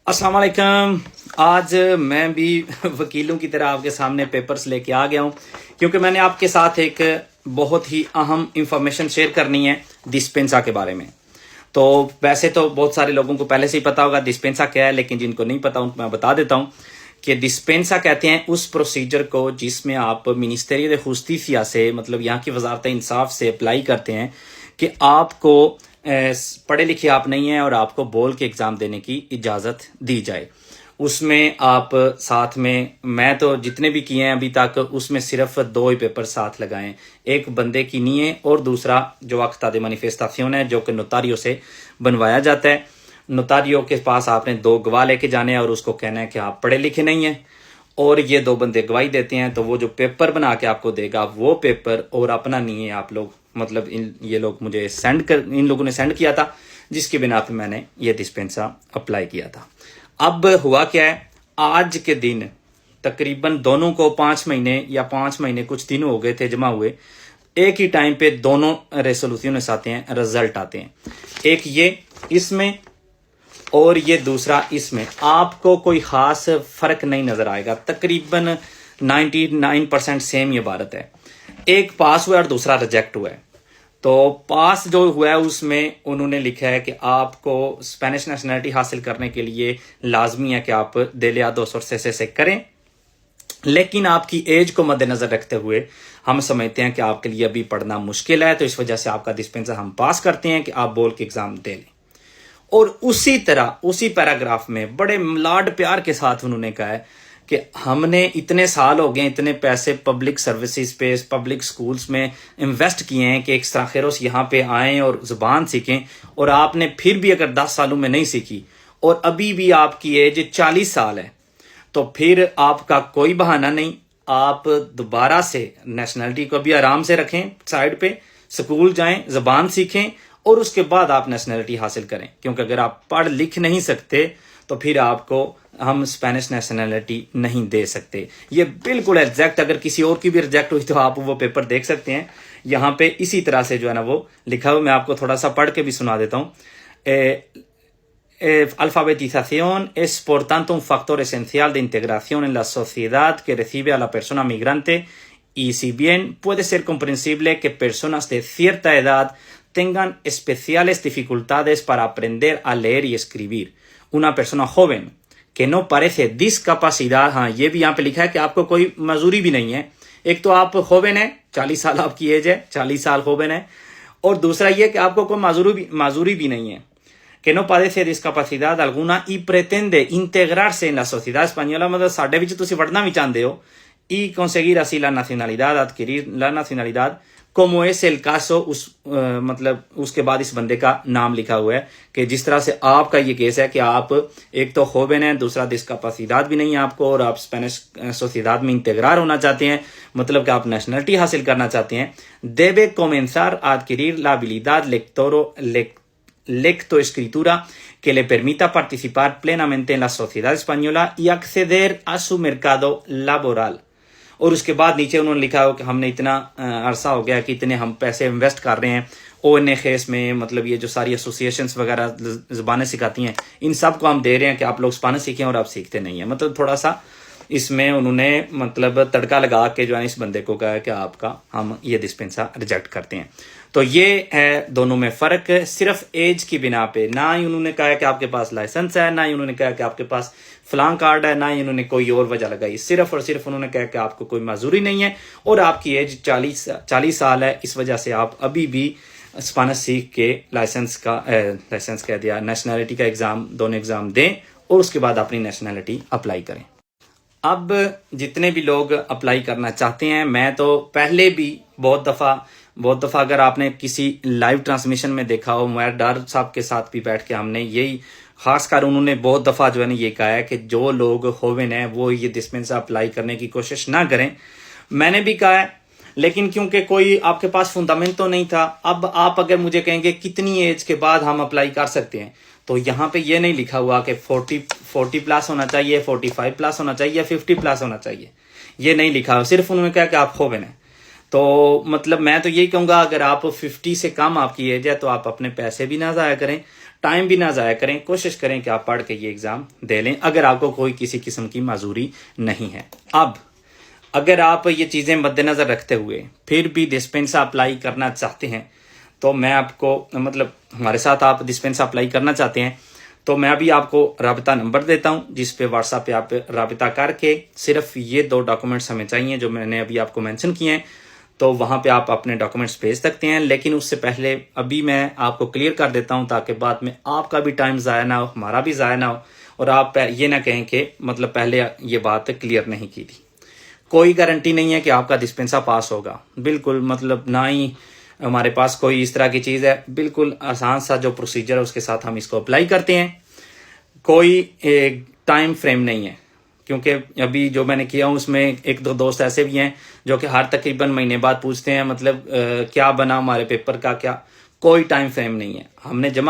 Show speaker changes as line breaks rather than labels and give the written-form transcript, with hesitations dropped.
अस्सलाम वालेकुम। आज मैं भी वकीलों की तरह आपके सामने पेपर्स लेके आ गया हूँ क्योंकि मैंने आपके साथ एक बहुत ही अहम इंफॉर्मेशन शेयर करनी है डिस्पेंसा के बारे में। तो वैसे तो बहुत सारे लोगों को पहले से ही पता होगा डिस्पेंसा क्या है, लेकिन जिनको नहीं पता उनको मैं बता देता हूँ कि डिस्पेंसा कहते हैं उस प्रोसीजर को जिसमें आप मिनिस्टेरियल जुस्टिसिया से, मतलब यहाँ की वजारत इंसाफ से अप्लाई करते हैं कि आपको पढ़े लिखे आप नहीं हैं और आपको बोल के एग्ज़ाम देने की इजाज़त दी जाए। उसमें आप साथ में, मैं तो जितने भी किए हैं अभी तक उसमें सिर्फ 2 ही पेपर साथ लगाएं, एक बंदे की नीयत और दूसरा जो अक्ता दे मैनिफेस्टासियोन है जो कि नोटारियो से बनवाया जाता है। नोटारियो के पास आपने 2 गवाह लेके जाने हैं और उसको कहना है कि आप पढ़े लिखे नहीं हैं, और ये 2 बंदे गवाही देते हैं तो वो जो पेपर बना के आपको देगा वो पेपर और अपना नहीं है आप लोग, मतलब ये लोग मुझे इन लोगों ने सेंड किया था जिसकी बिना पे मैंने ये डिस्पेंसा अप्लाई किया था। अब हुआ क्या है, आज के दिन तकरीबन दोनों को 5 महीने या 5 महीने कुछ दिन हो गए थे जमा हुए, एक ही टाइम पे दोनों रेसोल्यूशन आते हैं, रिजल्ट आते हैं, एक ये इसमें और ये दूसरा इसमें। आपको कोई खास फर्क नहीं नजर आएगा, तकरीबन 99% सेम ये भारत है। एक पास हुआ और दूसरा रिजेक्ट हुआ है। तो पास जो हुआ है उसमें उन्होंने लिखा है कि आपको स्पेनिश नेशनलिटी हासिल करने के लिए लाजमी है कि आप देलिया 200 से करें, लेकिन आपकी एज को मद्देनजर रखते हुए हम समझते हैं कि आपके लिए अभी पढ़ना मुश्किल है, तो इस वजह से आपका डिस्पेंसर हम पास करते हैं कि आप बोल के एग्जाम दे लें। और उसी तरह उसी पैराग्राफ में बड़े लाड प्यार के साथ उन्होंने कहा है कि हमने इतने साल हो गए, इतने पैसे पब्लिक सर्विसेज पे, पब्लिक स्कूल्स में इन्वेस्ट किए हैं कि एक्स्ट्रा खैरोस यहाँ पे आएँ और ज़ुबान सीखें, और आपने फिर भी अगर 10 सालों में नहीं सीखी और अभी भी आपकी एज 40 साल है, तो फिर आपका कोई बहाना नहीं। आप दोबारा से नेशनलिटी को भी आराम से रखें साइड पे, स्कूल जाएं, ज़ुबान सीखें और उसके बाद आप नेशनलिटी हासिल करें, क्योंकि अगर आप पढ़ लिख नहीं सकते तो फिर आपको हम स्पेनिश नेशनलिटी नहीं दे सकते। ये बिल्कुल एग्जैक्ट, अगर किसी और की भी रिजेक्ट हुई तो आप वो पेपर देख सकते हैं, यहाँ पे इसी तरह से जो है ना वो लिखा हुआ। मैं आपको थोड़ा सा पढ़ के भी सुना देता हूँ। Alfabetización es por tanto un factor esencial de integración en la sociedad que recibe a la persona migrante, y si bien puede ser comprensible que personas de cierta edad tengan especiales dificultades para aprender a leer y escribir, una persona joven que no parece discapacidad, हाँ ये भी यहाँ पे लिखा है कि आपको कोई मजूरी भी नहीं है। एक तो आप joven है, 40 साल आपकी एज है, 40 साल joven है, और दूसरा ये कि आपको कोई मजूरी भी नहीं है, que no padece discapacidad alguna y pretende integrarse en la sociedad española, मतलब साडे विच तुसी वड़ना भी चाहते हो, y conseguir así la nacionalidad, adquirir la nacionalidad, como es el caso मतलब उसके बाद इस बंदे का नाम लिखा हुआ है कि जिस तरह से आपका ये केस है कि आप एक तो joven है, दूसरा डिस्कापासिदाद भी नहीं है आपको, और आप स्पेनिश सोसाइटी में इंटेग्रार होना चाहते हैं, मतलब कि आप नेशनलिटी हासिल करना चाहते हैं। debe comenzar a adquirir la habilidad lectoescritura que le permita participar plenamente en la sociedad española y acceder a su mercado laboral। और उसके बाद नीचे उन्होंने लिखा हो कि हमने इतना अरसा हो गया कि इतने हम पैसे इन्वेस्ट कर रहे हैं ONGs में, मतलब ये जो सारी एसोसिएशंस वगैरह ज़बानें सिखाती हैं, इन सब को हम दे रहे हैं कि आप लोग स्पेनिश सीखें, और आप सीखते नहीं हैं। मतलब थोड़ा सा इसमें उन्होंने मतलब तड़का लगा के जो है इस बंदे को कहा कि आपका हम ये डिस्पेंसा रिजेक्ट करते हैं। तो ये है दोनों में फ़र्क, सिर्फ एज की बिना पे। ना ही उन्होंने कहा कि आपके पास लाइसेंस है, ना ही उन्होंने कहा कि आपके पास फलां कार्ड है, ना ही उन्होंने कोई और वजह लगाई। सिर्फ और सिर्फ उन्होंने कहा कि आपको कोई मजूरी नहीं है और आपकी एज 40 साल है, इस वजह से आप अभी भी स्पेनिश सीख के लाइसेंस कह दिया, नेशनलिटी का एग्ज़ाम, दोनों एग्ज़ाम दें और उसके बाद अपनी नेशनलिटी अप्लाई करें। अब जितने भी लोग अप्लाई करना चाहते हैं, मैं तो पहले भी बहुत दफ़ा अगर आपने किसी लाइव ट्रांसमिशन में देखा हो, मैं डार साहब के साथ भी बैठ के हमने यही खासकर उन्होंने बहुत दफ़ा जो है ना ये कहा है कि जो लोग होवन हैं वो ये डिस्पेंसा अप्लाई करने की कोशिश ना करें। मैंने भी कहा है, लेकिन क्योंकि कोई आपके पास फंडामेंट तो नहीं था। अब आप अगर मुझे कहेंगे कितनी एज के बाद हम अप्लाई कर सकते हैं, तो यहाँ पे ये नहीं लिखा हुआ कि 40 प्लस होना चाहिए, 45 प्लस होना चाहिए, 50 प्लस होना चाहिए, ये नहीं लिखा हुआ। सिर्फ उन्होंने कहा कि आप होवन है। तो मतलब मैं तो यही कहूँगा, अगर आप 50 से कम आपकी एज है तो आप अपने पैसे भी ना ज़ाया करें, टाइम भी ना ज़ाया करें, कोशिश करें कि आप पढ़ के ये एग्ज़ाम दे लें अगर आपको कोई किसी किस्म की माजूरी नहीं है। अब अगर आप ये चीज़ें मद्देनज़र रखते हुए फिर भी डिस्पेंसा अप्लाई करना चाहते हैं तो मैं आपको मतलब हमारे साथ आप डिस्पेंसा अप्लाई करना चाहते हैं तो मैं अभी आपको राबिता नंबर देता हूं जिस पे व्हाट्सएप पे आप राबिता करके सिर्फ ये 2 डॉक्यूमेंट्स हमें चाहिए जो मैंने अभी आपको मेंशन किए हैं, तो वहां पे आप अपने डॉक्यूमेंट्स भेज सकते हैं। लेकिन उससे पहले अभी मैं आपको क्लियर कर देता हूं ताकि बाद में आपका भी टाइम ज़ाया ना हो, हमारा भी ज़ाया ना हो और आप ये ना कहें कि मतलब पहले ये बात क्लियर नहीं की थी। कोई गारंटी नहीं है कि आपका डिस्पेंसा पास होगा, बिल्कुल मतलब ना ही हमारे पास कोई इस तरह की चीज़ है। बिल्कुल आसान सा जो प्रोसीजर है उसके साथ हम इसको अप्लाई करते हैं। कोई टाइम फ्रेम नहीं है क्योंकि अभी जो मैंने किया हूँ उसमें एक दो दोस्त ऐसे भी हैं जो कि हर तकरीबन महीने बाद पूछते हैं मतलब क्या बना हमारे पेपर का, क्या कोई टाइम फ्रेम नहीं है। हमने जमा